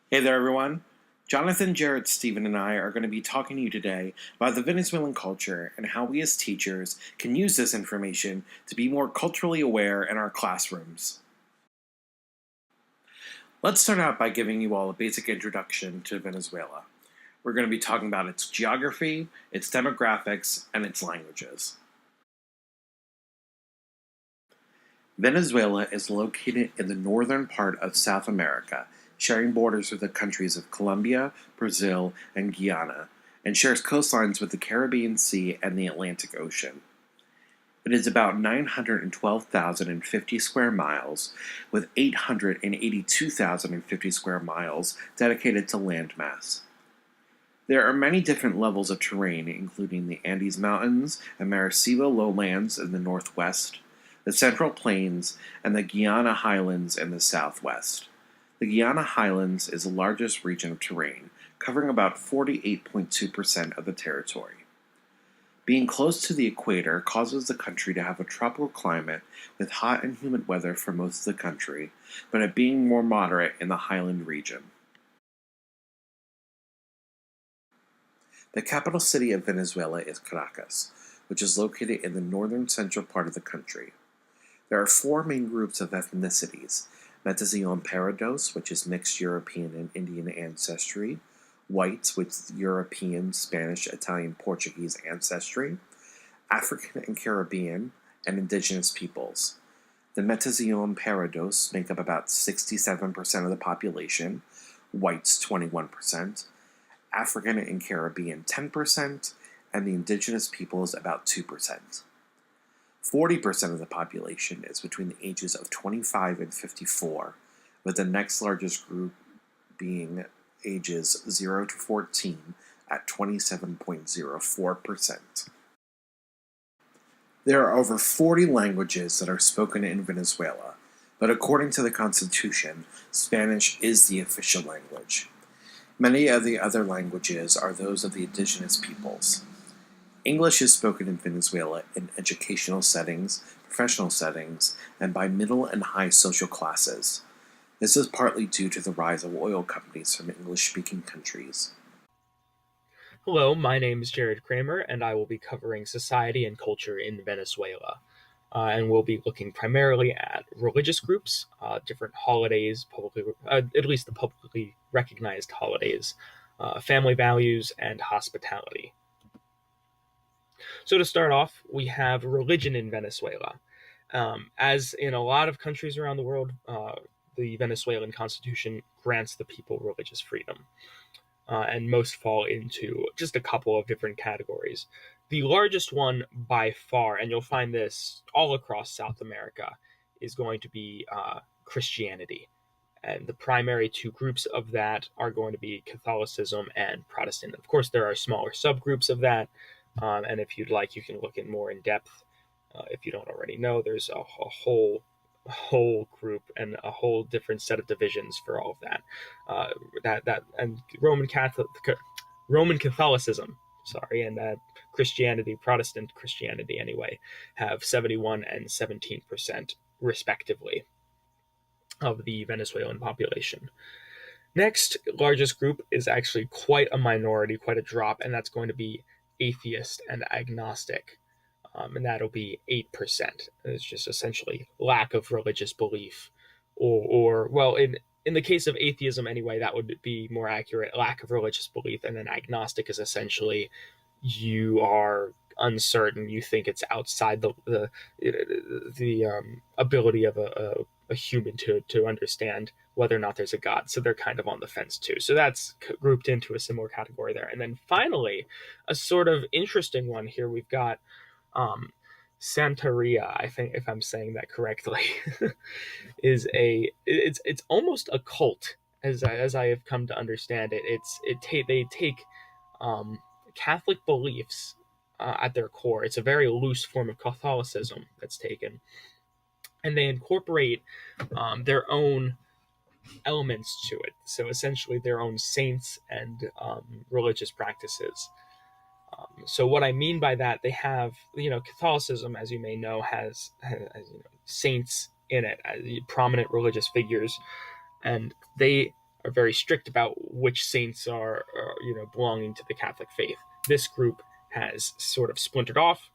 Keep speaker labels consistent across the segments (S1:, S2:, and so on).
S1: Hey there, everyone. Jonathan, Jared, Stephen, and I are going to be talking to you today about the Venezuelan culture and how we as teachers can use this information to be more culturally aware in our classrooms. Let's start out by giving you all a basic introduction to Venezuela. We're going to be talking about its geography, its demographics, and its languages. Venezuela is located in the northern part of South America, sharing borders with the countries of Colombia, Brazil, and Guyana, and shares coastlines with the Caribbean Sea and the Atlantic Ocean. It is about 912,050 square miles, with 882,050 square miles dedicated to landmass. There are many different levels of terrain, including the Andes Mountains and Maracaibo lowlands in the northwest, the Central Plains, and the Guiana Highlands in the southwest. The Guiana Highlands is the largest region of terrain, covering about 48.2% of the territory. Being close to the equator causes the country to have a tropical climate with hot and humid weather for most of the country, but it being more moderate in the highland region. The capital city of Venezuela is Caracas, which is located in the northern central part of the country. There are four main groups of ethnicities: Metazion Parados, which is mixed European and Indian ancestry; whites with European, Spanish, Italian, Portuguese ancestry; African and Caribbean; and indigenous peoples. The Metazion Parados make up about 67% of the population, whites 21%, African and Caribbean 10%, and the indigenous peoples about 2%. 40% of the population is between the ages of 25 and 54, with the next largest group being ages 0 to 14 at 27.04%. There are over 40 languages that are spoken in Venezuela, but according to the Constitution, Spanish is the official language. Many of the other languages are those of the indigenous peoples. English is spoken in Venezuela in educational settings, professional settings, and by middle and high social classes. This is partly due to the rise of oil companies from English-speaking countries.
S2: Hello, my name is Jared Kramer, and I will be covering society and culture in Venezuela. And we'll be looking primarily at religious groups, different holidays, at least the publicly recognized holidays, family values, and hospitality. So, to start off, we have religion in Venezuela. As in a lot of countries around the world, the Venezuelan constitution grants the people religious freedom, and most fall into just a couple of different categories. The largest one by far, and you'll find this all across South America, is going to be Christianity. And the primary two groups of that are going to be Catholicism and Protestant. Of course, there are smaller subgroups of that, and if you'd like, you can look in more in depth. If you don't already know, there's a whole group and a whole different set of divisions for all of that. That and Roman Catholicism, sorry, and Christianity, Protestant Christianity anyway, have 71 and 17% respectively of the Venezuelan population. Next largest group is actually quite a minority, quite a drop, and that's going to be atheist and agnostic. And that'll be 8%. It's just essentially lack of religious belief, or well, in the case of atheism anyway, that would be more accurate. Lack of religious belief, and then agnostic is essentially you are uncertain. You think it's outside the ability of a human to understand whether or not there's a god. So they're kind of on the fence too. So that's grouped into a similar category there. And then finally, a sort of interesting one here. We've got um, Santeria, I think, if I'm saying that correctly, it's almost a cult as I have come to understand it. They take um, Catholic beliefs at their core. It's a very loose form of Catholicism that's taken, and they incorporate their own elements to it. So essentially, their own saints and religious practices. So what I mean by that, they have, Catholicism, as you may know, has saints in it, as prominent religious figures, and they are very strict about which saints are belonging to the Catholic faith. This group has sort of splintered off,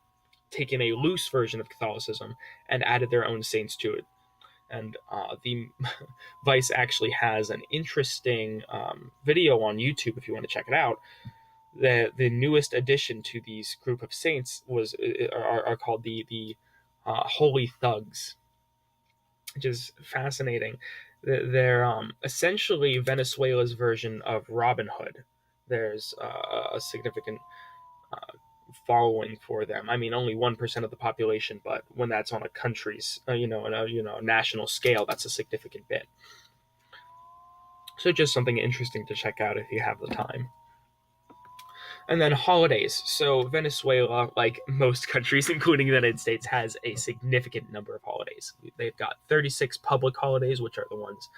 S2: taken a loose version of Catholicism, and added their own saints to it. And the Vice actually has an interesting video on YouTube if you want to check it out. The newest addition to these group of saints are called the Holy Thugs, which is fascinating. They're essentially Venezuela's version of Robin Hood. There's a significant following for them. I mean, only 1% of the population, but when that's on a country's, national scale, that's a significant bit. So just something interesting to check out if you have the time. And then holidays. So Venezuela, like most countries, including the United States, has a significant number of holidays. They've got 36 public holidays, which are the ones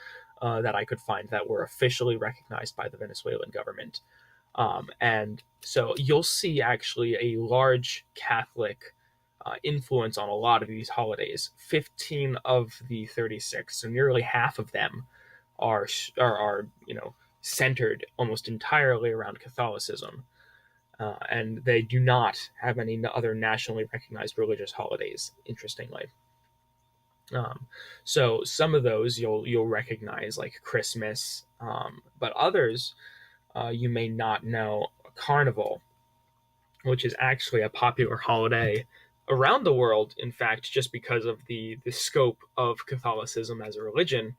S2: that I could find that were officially recognized by the Venezuelan government. And so you'll see actually a large Catholic influence on a lot of these holidays. 15 of the 36, so nearly half of them, are centered almost entirely around Catholicism. And they do not have any other nationally recognized religious holidays, interestingly. So some of those you'll recognize, like Christmas, but others you may not know. Carnival, which is actually a popular holiday around the world, in fact, just because of the scope of Catholicism as a religion,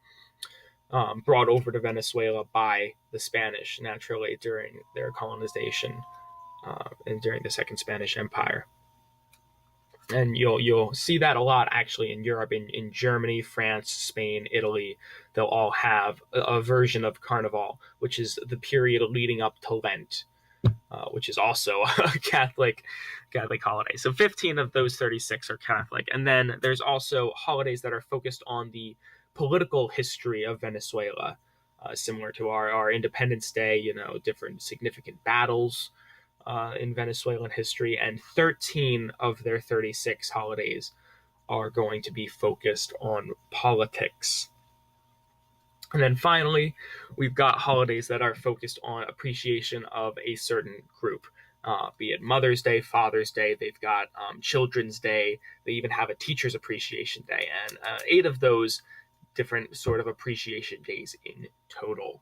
S2: brought over to Venezuela by the Spanish, naturally, during their colonization and during the Second Spanish Empire. And you'll see that a lot actually in Europe, in Germany, France, Spain, Italy. They'll all have a version of Carnival, which is the period leading up to Lent, which is also a Catholic holiday. So 15 of those 36 are Catholic. And then there's also holidays that are focused on the political history of Venezuela, similar to our Independence Day, different significant battles in Venezuelan history, and 13 of their 36 holidays are going to be focused on politics. And then finally, we've got holidays that are focused on appreciation of a certain group, be it Mother's Day, Father's Day. They've got Children's Day. They even have a Teacher's Appreciation Day, and 8 of those different sort of appreciation days in total.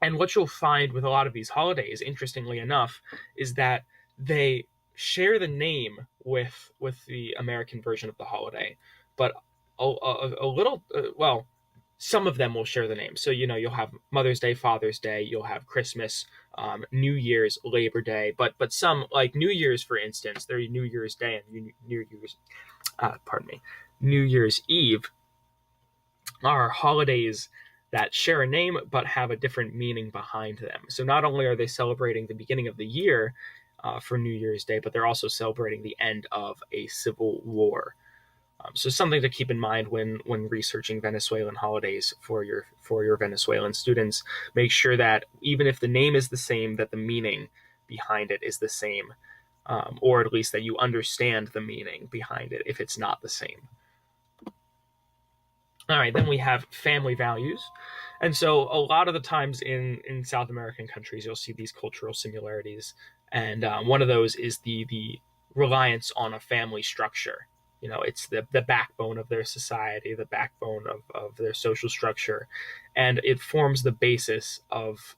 S2: And what you'll find with a lot of these holidays, interestingly enough, is that they share the name with the American version of the holiday, but a little, some of them will share the name. So, you'll have Mother's Day, Father's Day, you'll have Christmas, New Year's, Labor Day, but some, like New Year's, for instance, their New Year's Day and New Year's Eve are holidays that share a name but have a different meaning behind them. So not only are they celebrating the beginning of the year for New Year's Day, but they're also celebrating the end of a civil war. So something to keep in mind when researching Venezuelan holidays for your Venezuelan students. Make sure that even if the name is the same, that the meaning behind it is the same, or at least that you understand the meaning behind it if it's not the same. All right, then we have family values. And so a lot of the times in South American countries, you'll see these cultural similarities. And one of those is the reliance on a family structure. It's the backbone of their society, the backbone of their social structure. And it forms the basis of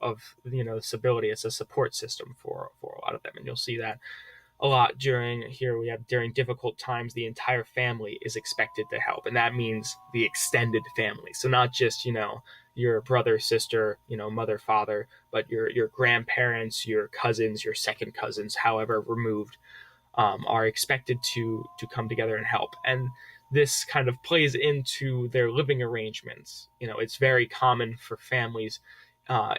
S2: stability. It's a support system for a lot of them. And you'll see that a lot during difficult times. The entire family is expected to help, and that means the extended family. So not just your brother, sister, mother, father, but your grandparents, your cousins, your second cousins, however removed, are expected to come together and help. And this kind of plays into their living arrangements. It's very common for families,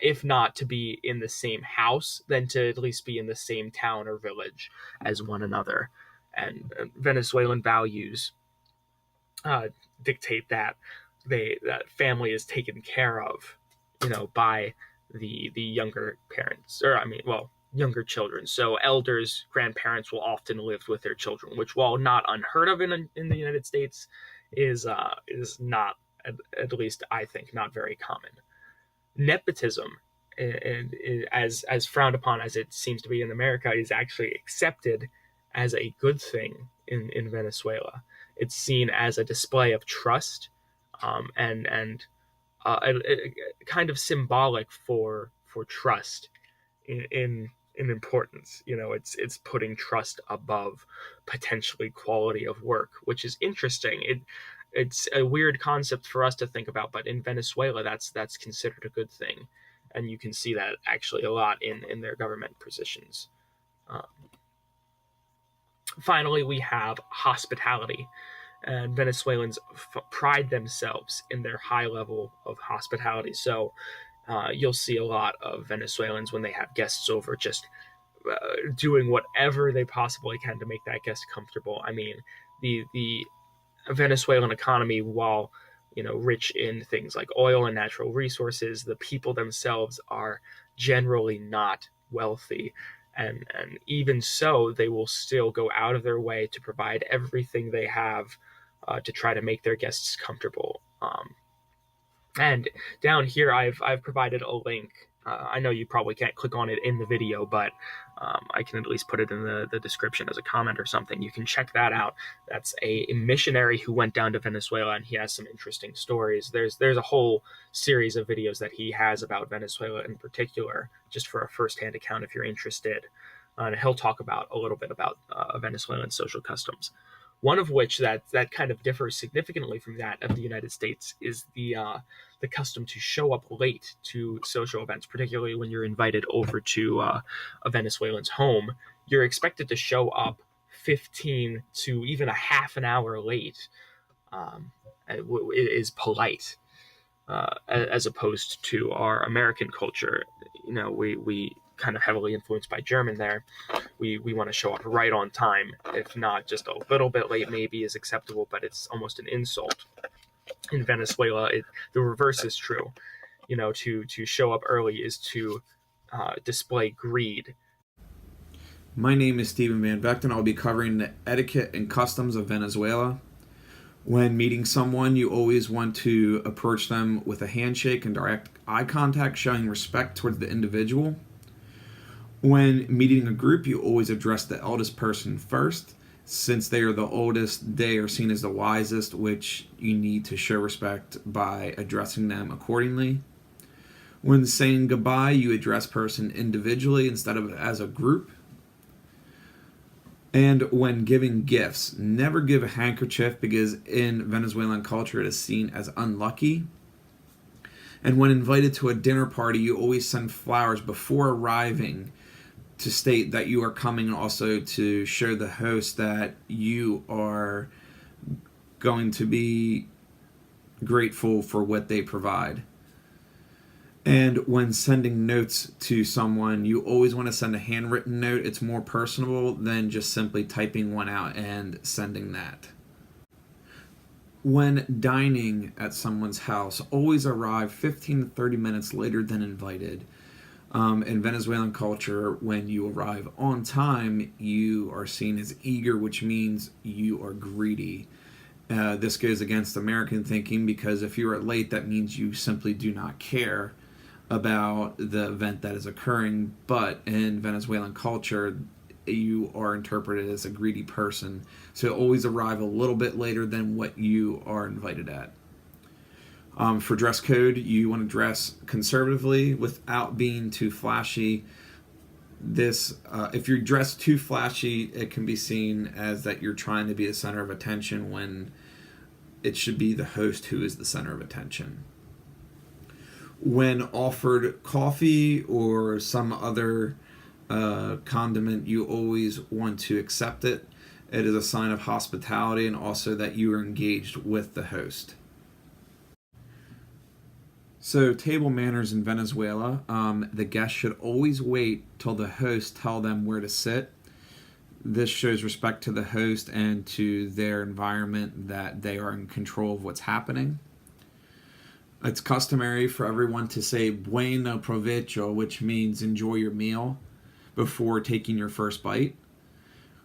S2: if not to be in the same house, then to at least be in the same town or village as one another. And Venezuelan values dictate that that family is taken care of, by the younger parents, younger children. So elders, grandparents will often live with their children, which, while not unheard of in the United States, is not at least I think, not very common. Nepotism, and as frowned upon as it seems to be in America, is actually accepted as a good thing in Venezuela. It's seen as a display of trust, and kind of symbolic for trust in importance. It's putting trust above potentially quality of work, which is interesting. It's a weird concept for us to think about, but in Venezuela, that's considered a good thing, and you can see that actually a lot in their government positions. Um, Finally, we have hospitality, and Venezuelans pride themselves in their high level of hospitality. So you'll see a lot of Venezuelans when they have guests over just doing whatever they possibly can to make that guest comfortable. I mean, the Venezuelan economy, while rich in things like oil and natural resources, the people themselves are generally not wealthy, and even so, they will still go out of their way to provide everything they have to try to make their guests comfortable. And down here, I've provided a link. I know you probably can't click on it in the video, but I can at least put it in the description as a comment or something. You can check that out. That's a missionary who went down to Venezuela, and he has some interesting stories. There's a whole series of videos that he has about Venezuela in particular, just for a firsthand account if you're interested. And he'll talk about a little bit about Venezuelan social customs. One of which that kind of differs significantly from that of the United States is the custom to show up late to social events, particularly when you're invited over to a Venezuelan's home. You're expected to show up 15 to even a half an hour late. It is polite, as opposed to our American culture. We kind of heavily influenced by German there. We want to show up right on time. If not, just a little bit late maybe is acceptable, but it's almost an insult. In Venezuela, the reverse is true. To show up early is to display greed.
S3: My name is Stephen Van Vechten. I'll be covering the etiquette and customs of Venezuela. When meeting someone, you always want to approach them with a handshake and direct eye contact, showing respect towards the individual. When meeting a group, you always address the eldest person first. Since they are the oldest, they are seen as the wisest, which you need to show respect by addressing them accordingly. When saying goodbye, you address person individually instead of as a group. And when giving gifts, never give a handkerchief because in Venezuelan culture it is seen as unlucky. And when invited to a dinner party, you always send flowers before arriving to state that you are coming, and also to show the host that you are going to be grateful for what they provide. And when sending notes to someone, you always want to send a handwritten note. It's more personable than just simply typing one out and sending that. When dining at someone's house, always arrive 15 to 30 minutes later than invited. In Venezuelan culture, when you arrive on time, you are seen as eager, which means you are greedy. This goes against American thinking, because if you are late, that means you simply do not care about the event that is occurring. But in Venezuelan culture, you are interpreted as a greedy person, so always arrive a little bit later than what you are invited at. For dress code, you want to dress conservatively without being too flashy. If you're dressed too flashy, it can be seen as that you're trying to be the center of attention, when it should be the host who is the center of attention. When offered coffee or some other condiment, you always want to accept it. It is a sign of hospitality, and also that you are engaged with the host. So, table manners in Venezuela, the guest should always wait till the host tell them where to sit. This shows respect to the host and to their environment, that they are in control of what's happening. It's customary for everyone to say bueno provecho, which means enjoy your meal, before taking your first bite.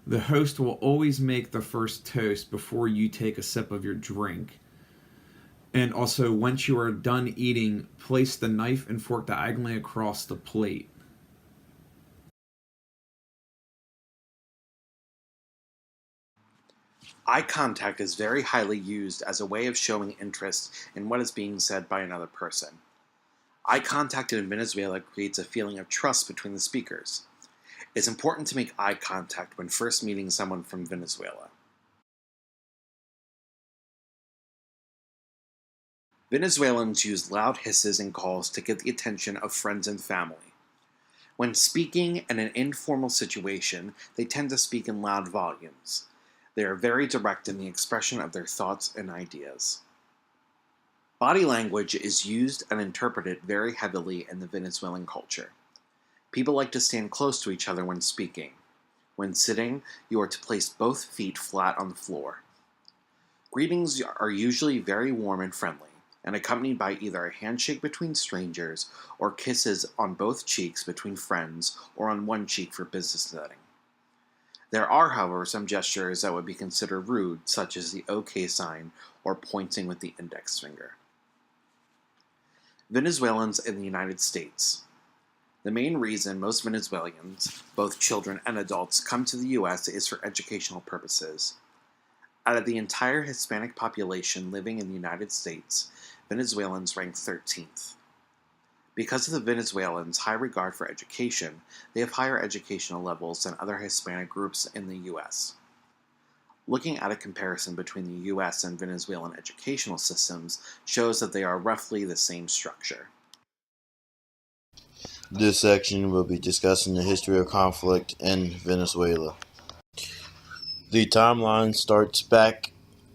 S3: The host will always make the first toast before you take a sip of your drink. And also, once you are done eating, place the knife and fork diagonally across the plate.
S1: Eye contact is very highly used as a way of showing interest in what is being said by another person. Eye contact in Venezuela creates a feeling of trust between the speakers. It's important to make eye contact when first meeting someone from Venezuela. Venezuelans use loud hisses and calls to get the attention of friends and family. When speaking in an informal situation, they tend to speak in loud volumes. They are very direct in the expression of their thoughts and ideas. Body language is used and interpreted very heavily in the Venezuelan culture. People like to stand close to each other when speaking. When sitting, you are to place both feet flat on the floor. Greetings are usually very warm and friendly, and accompanied by either a handshake between strangers or kisses on both cheeks between friends or on one cheek for business setting. There are, however, some gestures that would be considered rude, such as the OK sign or pointing with the index finger. Venezuelans in the United States. The main reason most Venezuelans, both children and adults, come to the U.S. is for educational purposes. Out of the entire Hispanic population living in the United States, Venezuelans rank 13th. Because of the Venezuelans' high regard for education, they have higher educational levels than other Hispanic groups in the U.S. Looking at a comparison between the U.S. and Venezuelan educational systems shows that they are roughly the same structure.
S4: This section will be discussing the history of conflict in Venezuela. The timeline starts back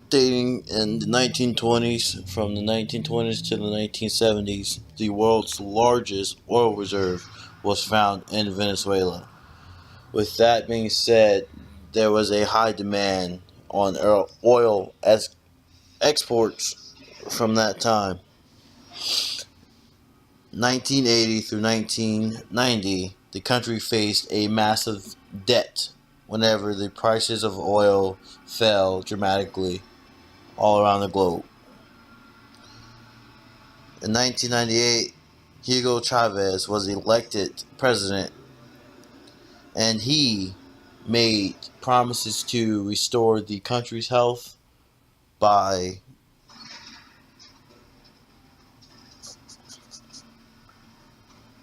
S4: dating in the 1920s. From the 1920s to the 1970s, the world's largest oil reserve was found in Venezuela. With that being said, there was a high demand on oil exports from that time. 1980 through 1990, the country faced a massive debt whenever the prices of oil fell dramatically all around the globe. In 1998, Hugo Chavez was elected president, and he made promises to restore the country's health by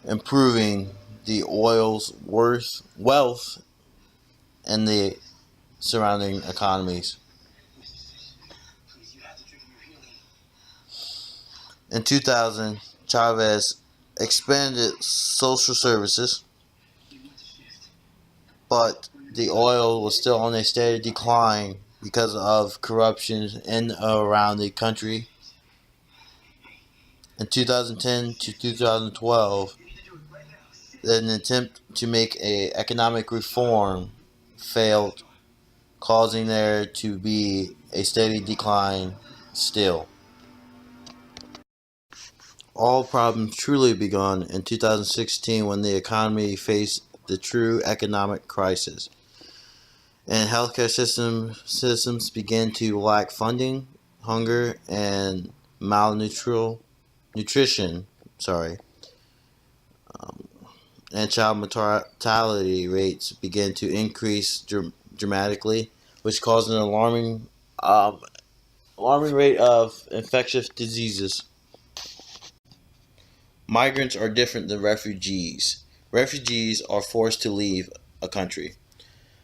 S4: improving the oil's wealth and the surrounding economies. In 2000, Chavez expanded social services, but the oil was still on a steady decline because of corruption in and around the country. In 2010 to 2012, an attempt to make an economic reform failed, causing there to be a steady decline still. All problems truly began in 2016 when the economy faced the true economic crisis, and healthcare systems began to lack funding, hunger, and nutrition, and child mortality rates began to increase dramatically, which caused an alarming rate of infectious diseases. Migrants are different than refugees. Refugees are forced to leave a country.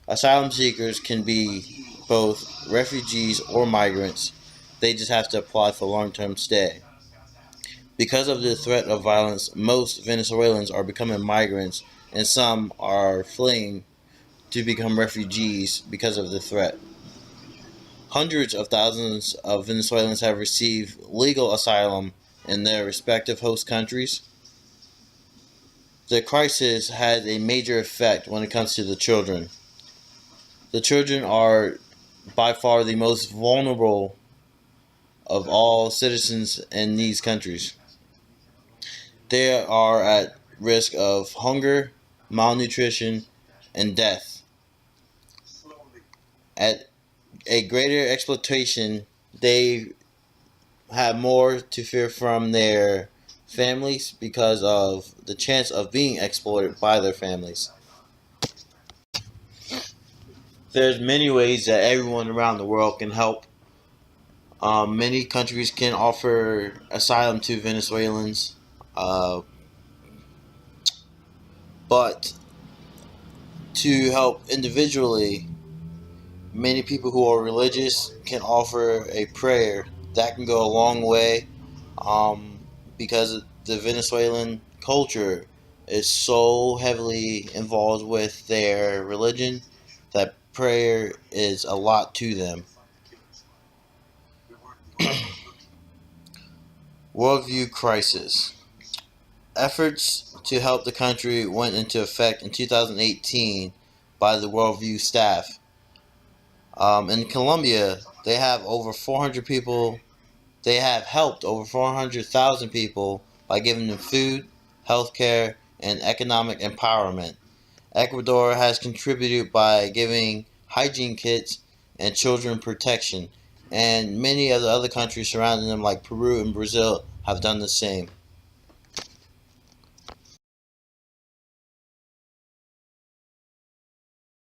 S4: Asylum seekers can be both refugees or migrants. They just have to apply for long-term stay. Because of the threat of violence, most Venezuelans are becoming migrants, and some are fleeing to become refugees because of the threat. Hundreds of thousands of Venezuelans have received legal asylum in their respective host countries. The crisis has a major effect when it comes to the children. The children are by far the most vulnerable of all citizens in these countries. They are at risk of hunger, malnutrition, and death. At a greater exploitation, they have more to fear from their families because of the chance of being exploited by their families. There's many ways that everyone around the world can help. Many countries can offer asylum to Venezuelans, uh, but to help individually, many people who are religious can offer a prayer that can go a long way, um, because the Venezuelan culture is so heavily involved with their religion that prayer is a lot to them. Worldview crisis. Efforts to help the country went into effect in 2018 by the Worldview staff. In Colombia, they have over 400 people. They have helped over 400,000 people by giving them food, healthcare, and economic empowerment. Ecuador has contributed by giving hygiene kits and children protection, and many of the other countries surrounding them, like Peru and Brazil, have done the same.